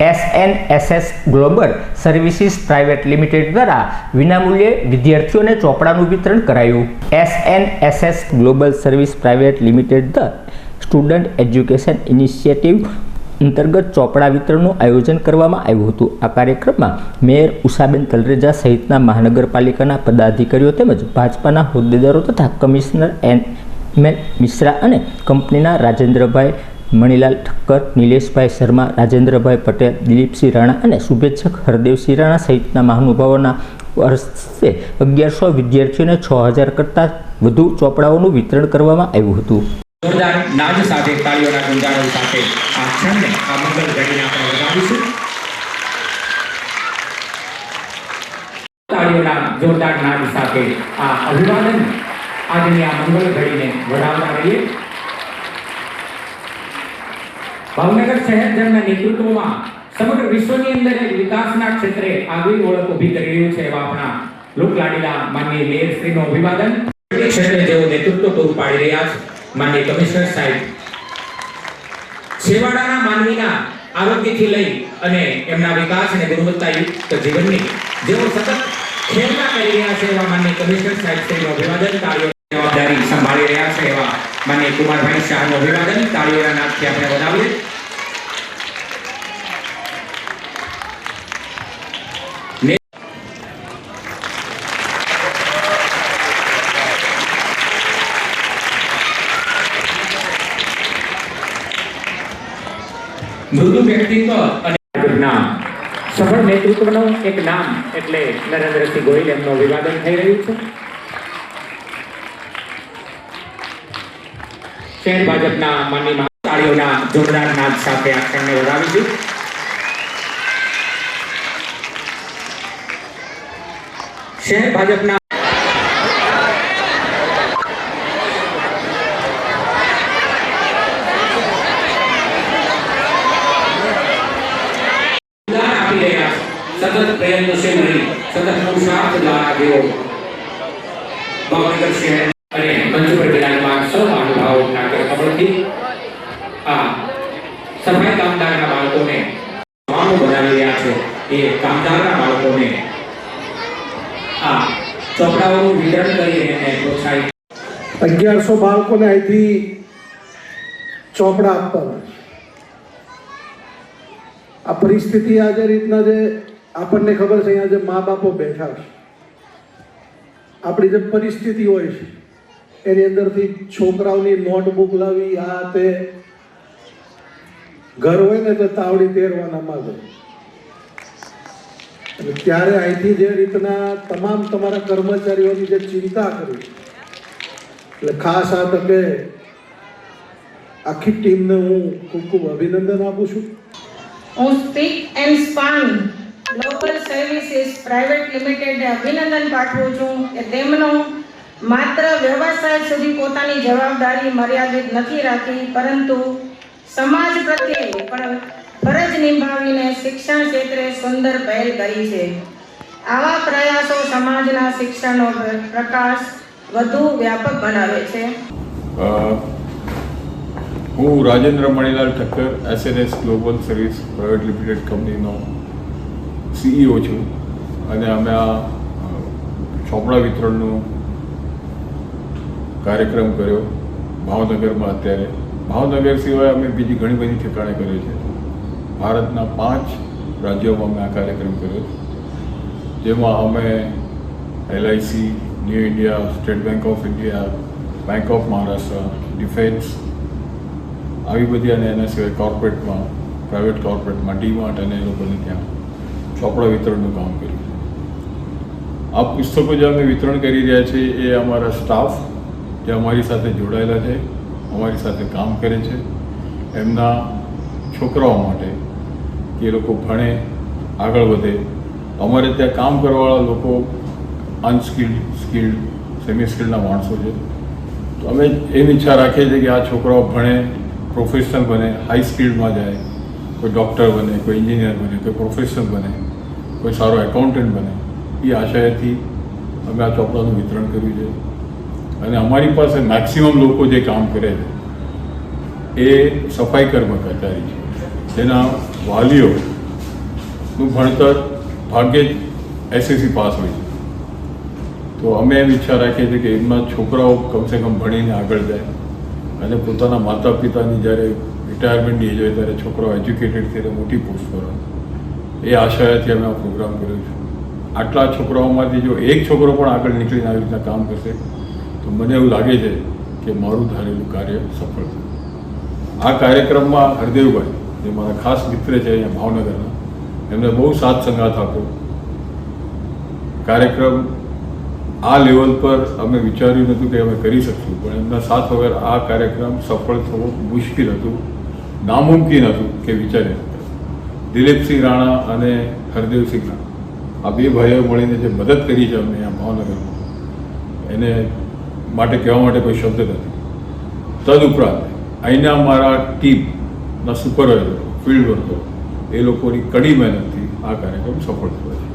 SNSS global services private limited દ્વારા વિનામૂલ્યે વિદ્યાર્થીઓને ચોપડાનું વિતરણ કરાયું. SNSS global service private limited the student education initiative અંતર્ગત ચોપડા વિતરણનું આયોજન કરવામાં આવ્યું હતું. આ કાર્યક્રમમાં મેયર ઉષાબેન તલરેજા સહિતના મહાનગરપાલિકાના પદાધિકારીઓ તેમજ ભાજપાના હોદ્દેદારો તથા કમિશનર એન મિશ્રા અને કંપનીના રાજેન્દ્રભાઈ મણીલાલ ઠક્કર, નિલેશભાઈ શર્મા, રાજેન્દ્રભાઈ પટેલ, દિલીપસિંહ રાણા અને શુભેચ્છક હરદેવસિંહ રાણા સહિતના મહાનુભાવોના વર્ષે 1100 વિદ્યાર્થીઓને 6000 કરતાં વધુ ચોપડાઓનું વિતરણ કરવામાં આવ્યું હતું. જોરદાર નાદ સાથે તાળીઓના ગુંજારવ સાથે આ ક્ષણને આ મંગલ ઘડીને આપણે વધાવીશું. તાળીઓના જોરદાર નાદ સાથે આ અભિવાદન આજની આ મંગલ ઘડીને વધાવતા રહીએ. ભાવનગર શહેરજનના નેતૃત્વમાં સમગ્ર વિશ્વની અંદર એક વિકાસના ક્ષેત્રે આગવી ઓળખ ઊભી કરી રહ્યું છે એવા આપણા લોકલાડીલા માનનીય મેયર શ્રીનું અભિવાદન. ક્ષેત્રે જેઓ નેતૃત્વ પૂરું પાડી રહ્યા છે માનનીય કમિશનર સાહેબ, છેવાડાના માનવીના આરોગ્યથી લઈ અને એમના વિકાસ અને ગુણવત્તાયુક્ત જીવનની જેઓ સતત ખેલના કરી રહ્યા છે એવા માનનીય કમિશનર સાહેબ શ્રીનું અભિવાદન. તાળીઓની જવાબદારી સંભાળી રહ્યા છે એવા માનનીય કુમારભાઈ શાહનું અભિવાદન. તાળીઓના નાદથી આપણે વધાવીએ. મૃદુ વ્યક્તિત્વ અને નામ સફળ નેતૃત્વનું એક નામ એટલે નરેન્દ્રસિંહ ગોહિલ એમનું અભિવાદન થઈ રહ્યું છે. શહેર ભાજપના માનનીય તાળીઓના જોરદાર નાદ સાથે આ ક્ષણને વધાવીશું. શહેર ભાજપના સતત પ્રયત્નશીલ રહી સતત પુરુષાર્થ દ્વારા તેઓ ભાવનગર શહેર અને મંચ પર બિરાજમાન સૌ મહાનુભાવોના કમળથી આ સફાઈ કામદારના બાળકોને બનાવી રહ્યા છે. એ કામદારના બાળકોને આ ચોપડાઓનું વિતરણ કરી એને પ્રોત્સાહિત 1100 બાળકોને અહીંથી ચોપડા આપવાના. આ પરિસ્થિતિ આજે રીતના જે આપણને ખબર છે, અહીંયા જે મા બાપો બેઠા છે, આપણી જે પરિસ્થિતિ હોય છે એની અંદરથી છોકરાઓની નોટબુક લાવી આ તે ઘર હોય ને એટલે તાવડી તેરવાના માંગે. અને ત્યારે અહીંથી જે રીતના તમામ તમારા કર્મચારીઓની જે ચિંતા કરી, એટલે ખાસ આ તકે આખી ટીમને હું ખૂબ ખૂબ અભિનંદન આપું છું. હું speak and span global services private લિમિટેડને અભિનંદન પાઠવું છું કે તેમનો માત્ર વ્યવસાય સુધી પોતાની જવાબદારી મર્યાદિત નથી રાખી, પરંતુ સમાજ પ્રત્યે પણ ફરજ નિભાવીને શિક્ષણ ક્ષેત્રે સુંદર પહેલ કરી છે. આવા પ્રયાસો સમાજના શિક્ષણનો પ્રકાશ વધુ વ્યાપક બનાવે છે. હું Rajendra Manilal Thakkar, SNS global service private limited કંપનીનો CEO છું અને અમે આ ચોપડા વિતરણનો કાર્યક્રમ કર્યો ભાવનગરમાં. અત્યારે ભાવનગર સિવાય અમે બીજી ઘણી બધી ઠેકાણે કર્યો છે. ભારતના 5 રાજ્યોમાં અમે આ કાર્યક્રમ કર્યો, જેમાં અમે LIC, new India, state bank of India, bank of Maharashtra, defence આવી બધી અને એના સિવાય કોર્પોરેટમાં, પ્રાઇવેટ કોર્પોરેટમાં ડીમાર્ટ અને એ લોકોને ત્યાં ચોપડા વિતરણનું કામ કર્યું. આ પુસ્તકો જે અમે વિતરણ કરી રહ્યા છીએ એ અમારા સ્ટાફ જે અમારી સાથે જોડાયેલા છે, અમારી સાથે કામ કરે છે, એમના છોકરાઓ માટે કે એ લોકો ભણે, આગળ વધે. અમારે ત્યાં કામ કરવાવાળા લોકો અનસ્કિલ્ડ, સ્કિલ્ડ, સેમી સ્કિલ્ડના માણસો છે. તો અમે એવી ઈચ્છા રાખીએ છીએ કે આ છોકરાઓ ભણે, પ્રોફેશનલ બને, હાઈ સ્કિલ્ડમાં જાય, કોઈ ડૉક્ટર બને, કોઈ એન્જિનિયર બને, કોઈ પ્રોફેશનલ બને, કોઈ સારો એકાઉન્ટન્ટ બને. એ આશયથી અમે આ ચોપડાનું વિતરણ કર્યું છે. અને અમારી પાસે મેક્સિમમ લોકો જે કામ કરે છે એ સફાઈ કર્મચારી છે, જેના વાલીઓ નું ભણતર ભાગ્યે જ એસએસસી પાસ હોય છે. તો અમે એમ ઈચ્છા રાખીએ છીએ કે એમના છોકરાઓ કમસે કમ ભણીને આગળ જાય અને પોતાના માતા પિતાની જ્યારે રિટાયરમેન્ટની એજ હોય ત્યારે છોકરાઓ એજ્યુકેટેડ થઈને મોટી પોસ્ટ પર હોય. એ આશયથી અમે આ પ્રોગ્રામ કર્યો છે. આટલા છોકરાઓમાંથી જો એક છોકરો પણ આગળ નીકળીને આવી રીતના કામ કરશે તો મને એવું લાગે છે કે મારું ધારેલું કાર્ય સફળ થયું. આ કાર્યક્રમમાં હરદેવભાઈ, જે મારા ખાસ મિત્ર છે અહીંયા ભાવનગરના, એમને બહુ સાથ સંગાથ આપ્યો. કાર્યક્રમ આ લેવલ પર અમે વિચાર્યું નહોતું કે અમે કરી શકશું, પણ એમના સાથ વગર આ કાર્યક્રમ સફળ થવો મુશ્કેલ હતું, નામુમકિન હતું કે વિચારી શકતા. દિલીપસિંહ રાણા અને હરદેવસિંહ રાણા, આ બે ભાઈઓ મળીને જે મદદ કરી છે અમને અહીંયા ભાવનગરમાં, એને માટે કહેવા માટે કોઈ શબ્દ નથી. તદુપરાંત અહીંના મારા ટીમના સુપરવાઇઝરો, ફિલ્ડ વર્કરો, એ લોકોની કડી મહેનતથી આ કાર્યક્રમ સફળ થયો છે.